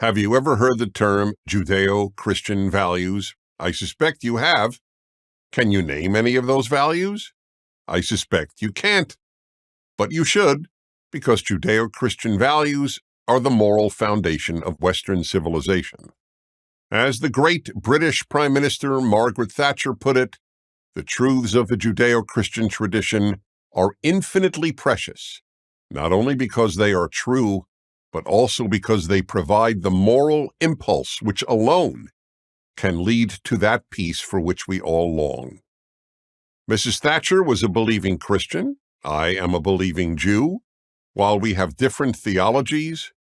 Have you ever heard the term Judeo-Christian values? I suspect you have. Can you name any of those values? I suspect you can't. But you should, because Judeo-Christian values are the moral foundation of Western civilization. As the great British Prime Minister Margaret Thatcher put it, the truths of the Judeo-Christian tradition are infinitely precious, not only because they are true, but also because they provide the moral impulse which alone can lead to that peace for which we all long. Mrs. Thatcher was a believing Christian. I am a believing Jew. While we have different theologies,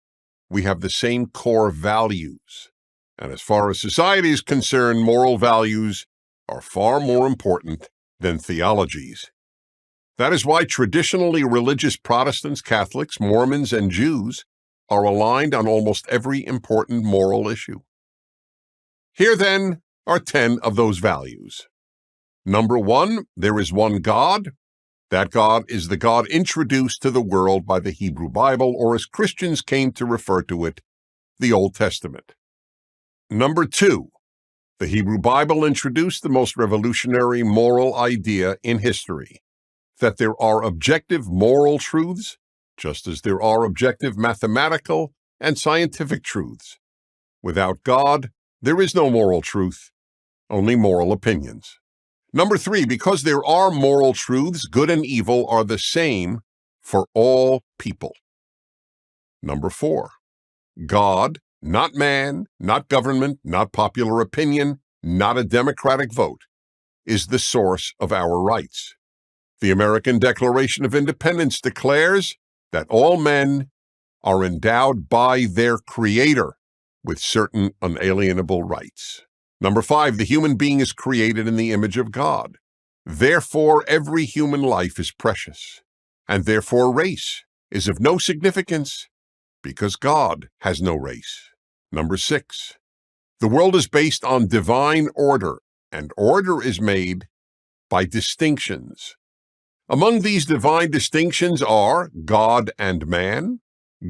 we have the same core values. And as far as society is concerned, moral values are far more important than theologies. That is why traditionally religious Protestants, Catholics, Mormons, and Jews are aligned on almost every important moral issue. Here, then, are 10 of those values. Number 1, there is one God. That God is the God introduced to the world by the Hebrew Bible, or as Christians came to refer to it, the Old Testament. Number 2, the Hebrew Bible introduced the most revolutionary moral idea in history, that there are objective moral truths, just as there are objective mathematical and scientific truths. Without God, there is no moral truth, only moral opinions. Number 3, because there are moral truths, good and evil are the same for all people. Number 4, God, not man, not government, not popular opinion, not a democratic vote, is the source of our rights. The American Declaration of Independence declares that all men are endowed by their Creator with certain unalienable rights. Number 5, the human being is created in the image of God. Therefore, every human life is precious, and therefore race is of no significance because God has no race. Number 6, the world is based on divine order, and order is made by distinctions. Among these divine distinctions are God and man,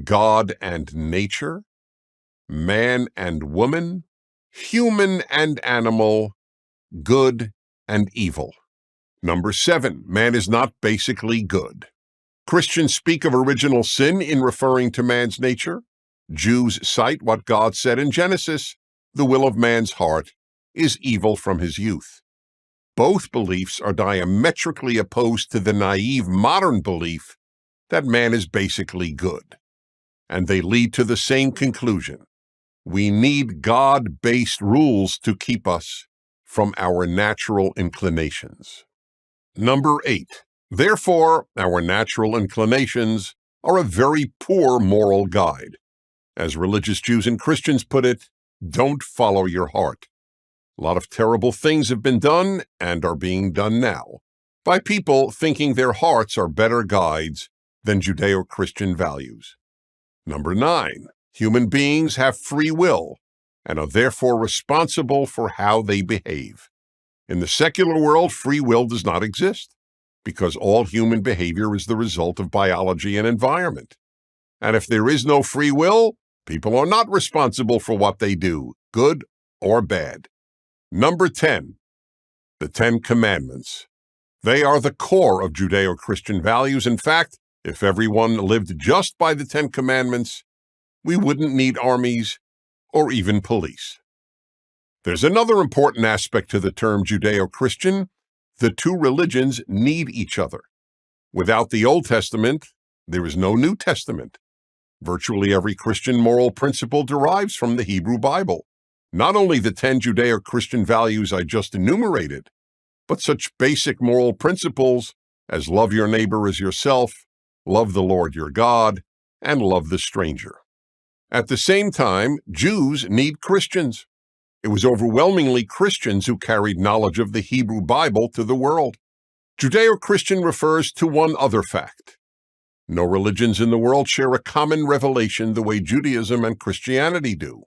God and nature, man and woman, human and animal, good and evil. Number 7, man is not basically good. Christians speak of original sin in referring to man's nature. Jews cite what God said in Genesis, the will of man's heart is evil from his youth. Both beliefs are diametrically opposed to the naive modern belief that man is basically good, and they lead to the same conclusion. We need God-based rules to keep us from our natural inclinations. Number 8, therefore, our natural inclinations are a very poor moral guide. As religious Jews and Christians put it, don't follow your heart. A lot of terrible things have been done and are being done now by people thinking their hearts are better guides than Judeo-Christian values. Number 9, human beings have free will and are therefore responsible for how they behave. In the secular world, free will does not exist because all human behavior is the result of biology and environment. And if there is no free will, people are not responsible for what they do, good or bad. Number 10, the 10 Commandments. They are the core of Judeo-Christian values. In fact, if everyone lived just by the 10 Commandments, we wouldn't need armies or even police. There's another important aspect to the term Judeo-Christian. The two religions need each other. Without the Old Testament, there is no New Testament. Virtually every Christian moral principle derives from the Hebrew Bible. Not only the 10 Judeo-Christian values I just enumerated, but such basic moral principles as love your neighbor as yourself, love the Lord your God, and love the stranger. At the same time, Jews need Christians. It was overwhelmingly Christians who carried knowledge of the Hebrew Bible to the world. Judeo-Christian refers to one other fact. No religions in the world share a common revelation the way Judaism and Christianity do.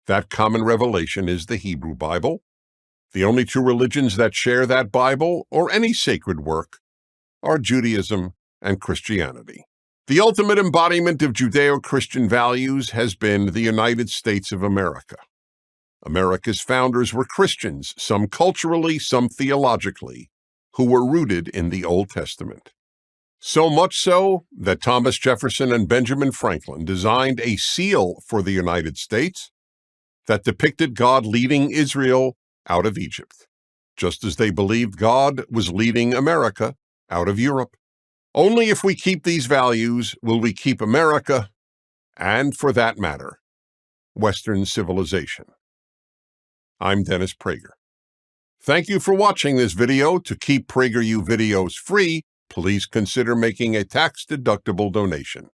That common revelation is the Hebrew Bible. The only two religions that share that Bible, or any sacred work, are Judaism and Christianity. The ultimate embodiment of Judeo-Christian values has been the United States of America. America's founders were Christians, some culturally, some theologically, who were rooted in the Old Testament. So much so that Thomas Jefferson and Benjamin Franklin designed a seal for the United States that depicted God leading Israel out of Egypt, just as they believed God was leading America out of Europe. Only if we keep these values will we keep America, and for that matter, Western civilization. I'm Dennis Prager. Thank you for watching this video. To keep PragerU videos free, please consider making a tax-deductible donation.